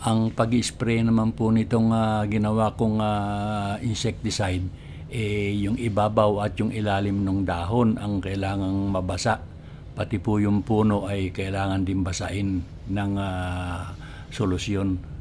Ang pag-spray naman po nitong ginawa kong insecticide, yung ibabaw at yung ilalim ng dahon ang kailangang mabasa. Pati po yung puno ay kailangan din basain ng solusyon.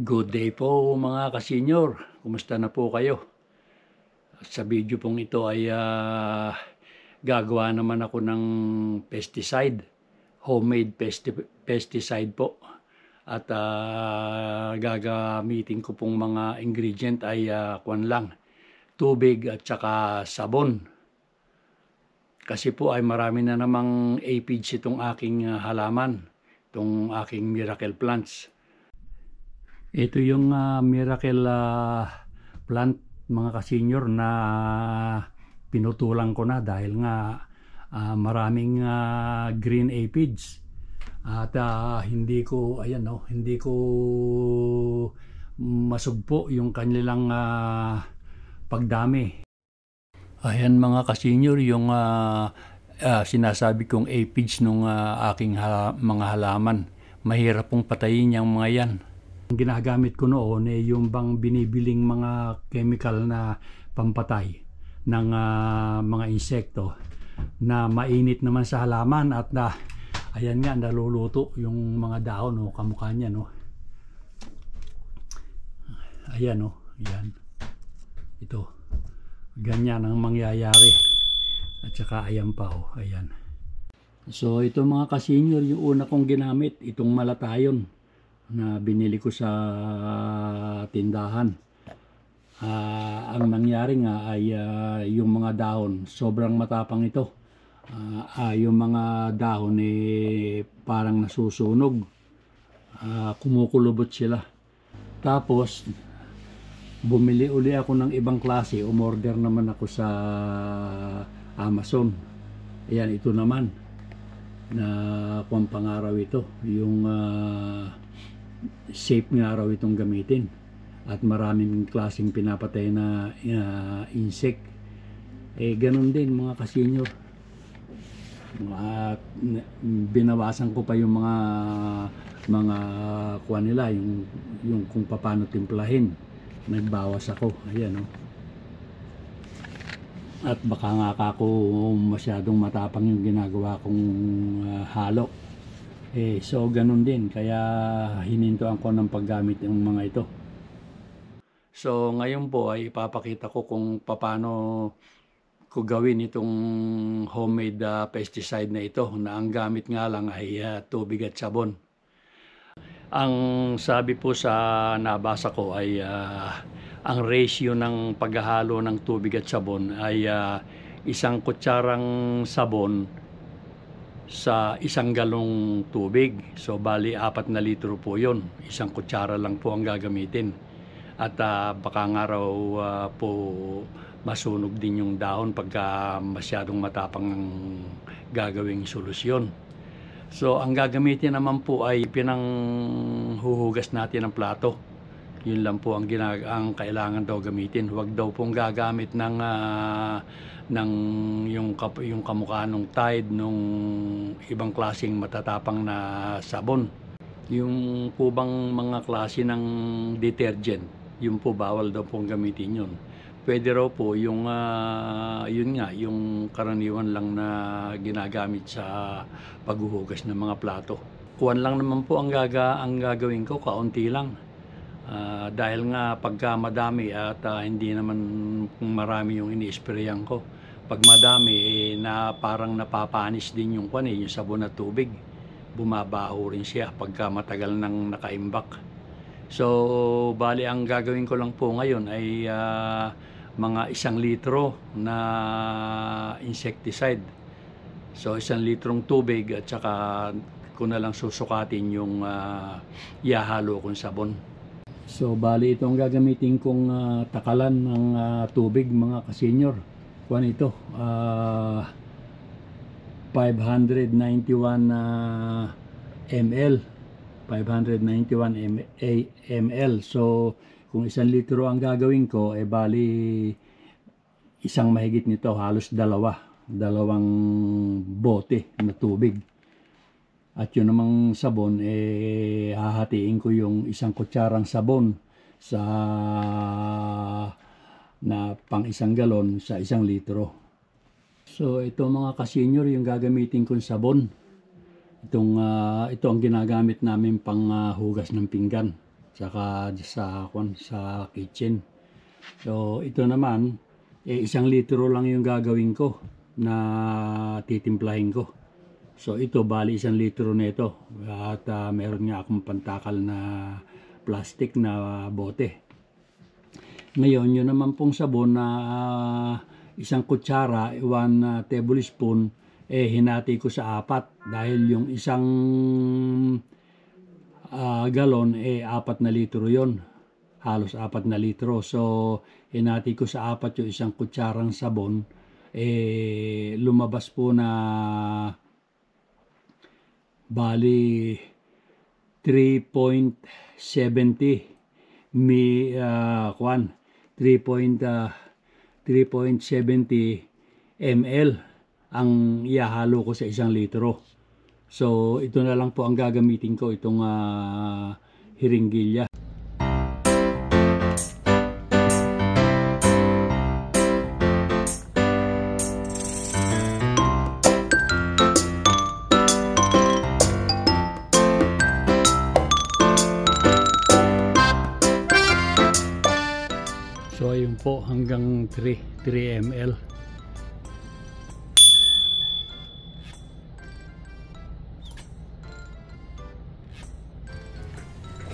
Good day po mga ka-senior. Kumusta na po kayo? Sa video pong ito ay gagawa naman ako ng pesticide. Homemade pesticide po. At gagamitin ko pong mga ingredient ay tubig at saka sabon. Kasi po ay marami na namang aphids itong aking halaman. Itong aking miracle plants. Ito yung miracle plant mga ka-senior na pinutulang ko na dahil nga maraming green aphids at hindi ko masugpo yung kanilang pagdami. Ayan mga ka-senior yung sinasabi kong aphids nung aking mga halaman. Mahirap pong patayin yung mga yan. Ang ginagamit ko noon yung bang binibiling mga chemical na pampatay ng mga insekto na mainit naman sa halaman at ayan nga naluluto yung mga dahon kamukha niya ayan yan ito ganyan ang mangyayari at saka ayan pa ayan. So ito mga ka-senior yung una kong ginamit itong malatayon na binili ko sa tindahan. Ang nangyari nga ay yung mga dahon sobrang matapang ito. Yung mga dahon parang nasusunog. Kumukulubot sila. Tapos bumili uli ako ng ibang klase. Umorder naman ako sa Amazon. Ayan ito naman na pangaraw ito. Yung safe nga raw itong gamitin at maraming klaseng pinapatay na insect ganun din mga ka-senior at binawasan ko pa yung mga kuha nila yung kung paano timplahin nagbawas ako ayan at baka nga ako masyadong matapang yung ginagawa kong halo so ganun din kaya hinintuan ko ng paggamit ng mga ito. So ngayon po ay ipapakita ko kung paano ko gawin itong homemade pesticide na ito na ang gamit nga lang ay tubig at sabon. Ang sabi po sa nabasa ko ay ang ratio ng paghahalo ng tubig at sabon ay 1 kutsarang sabon sa 1 galong tubig. So bali 4 na litro po yun. 1 kutsara lang po ang gagamitin. At baka nga raw po masunog din yung dahon pagka masyadong matapang ang gagawing solusyon. So ang gagamitin naman po ay pinanghuhugas natin ng plato. Yun lang po ang kailangan daw gamitin. Huwag daw pong gagamit ng yung kamukha ng Tide nung ibang klaseng matatapang na sabon. Yung po bang mga klase ng detergent, yun po bawal daw pong gamitin yun. Pwede raw po yung yun nga, yung karaniwan lang na ginagamit sa paghuhugas ng mga plato. Kuwan lang naman po ang gagawin ko, kaunti lang. Dahil nga pagka madami at hindi naman marami yung ini-sprayan ko. Pag madami na parang napapanis din yung yung sabon at tubig. Bumabaho rin siya pagka matagal nang nakaimbak. So bali ang gagawin ko lang po ngayon ay mga 1 litro na insecticide. So 1 litrong tubig at saka ko na lang susukatin yung ihahalo kong sabon. So bali itong gagamitin kong takalan ng tubig mga ka-senior. Kuan ito 591 ml. 591 ml. So, kung 1 litro ang gagawin ko, bali isang mahigit nito, halos dalawang bote na tubig. At yun namang sabon, hahatiin ko yung 1 kutsarang sabon sa na pang 1 galon sa 1 litro. So, ito mga ka-senior, yung gagamitin kong sabon. Ito ang ginagamit namin pang hugas ng pinggan saka sa kitchen. So ito naman 1 litro lang yung gagawin ko na titimplahin ko. So ito bali 1 litro nito at meron nga akong pantakal na plastic na bote. Ngayon yun naman pong sabon na 1 kutsara, 1 tablespoon, hinati ko sa 4 dahil yung 1 galon 4 na litro yon, halos 4 na litro. So hinati ko sa 4 yung 1 kutsarang sabon, lumabas po na bali 3.70 ml ang ihahalo ko sa 1 litro. So ito na lang po ang gagamitin ko, itong hiringgilya. So ayun po, hanggang 3 ml.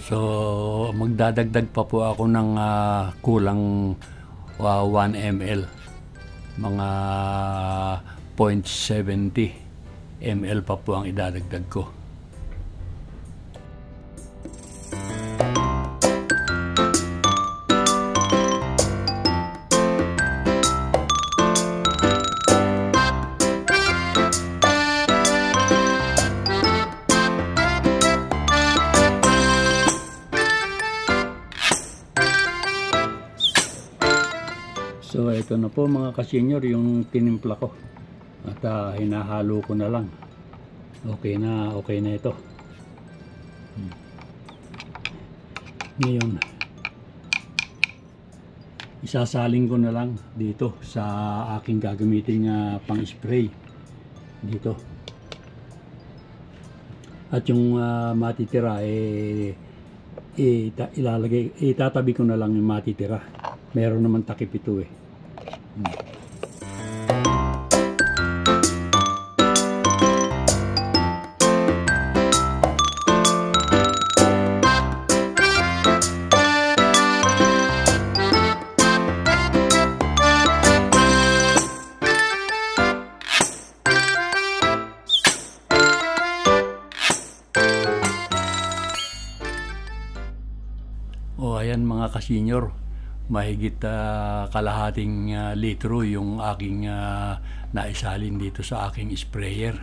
So magdadagdag pa po ako ng kulang 1 ml, mga 0.70 ml pa po ang idadagdag ko. So ito na po mga ka-senior yung tinimpla ko at hinahalo ko na lang. Okay na ito. Ngayon isasaling ko na lang dito sa aking gagamitin pang spray dito. At yung matitira itatabi ko na lang yung matitira. Meron naman takip ito . Ayan mga ka-senior, mahigit kalahating litro yung aking naisalin dito sa aking sprayer.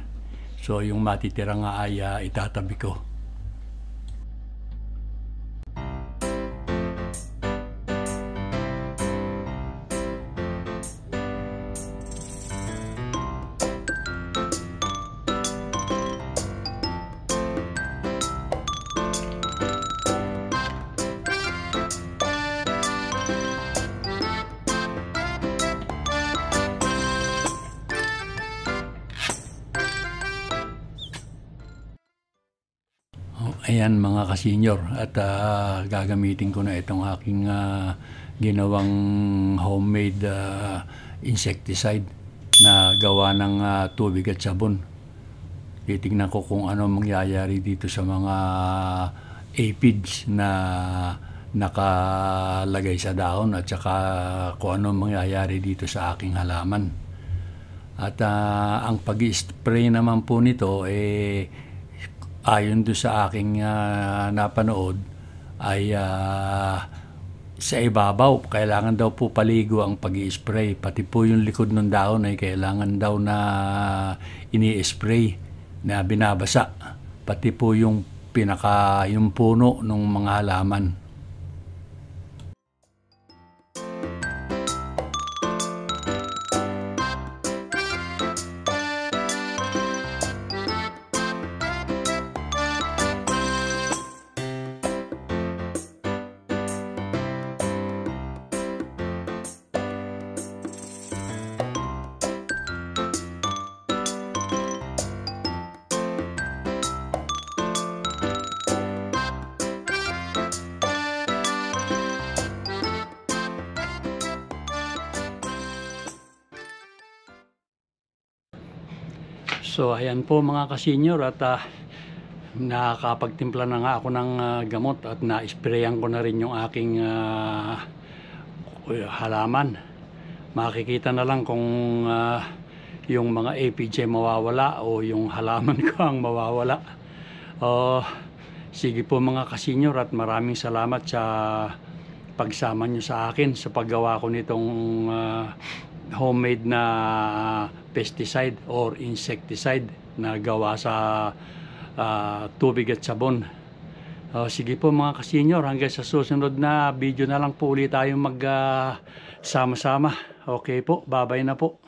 So yung matitira nga ay itatabi ko. Ayan mga ka-senior, at gagamitin ko na itong aking ginawang homemade insecticide na gawa ng tubig at sabon. Titignan ko kung ano mangyayari dito sa mga aphids na nakalagay sa dahon at saka kung ano mangyayari dito sa aking halaman. At ang pag-spray naman po nito ayon doon sa aking napanood ay sa ibabaw kailangan daw po paligo ang pag-i-spray, pati po yung likod ng dahon ay kailangan daw na ini-spray, na binabasa pati po yung yung puno ng mga halaman. So ayan po mga kasenyor, at nakakapagtimpla na nga ako ng gamot at na-sprayan ko na rin yung aking halaman. Makikita na lang kung yung mga APJ mawawala o yung halaman ko ang mawawala. Sige po mga kasenyor, at maraming salamat sa pagsama nyo sa akin sa paggawa ko nitong homemade na pesticide or insecticide na gawa sa tubig at sabon. Sige po mga kasenyor, hanggang sa susunod na video na lang po ulit tayong sama-sama. Okay po, bye-bye na po.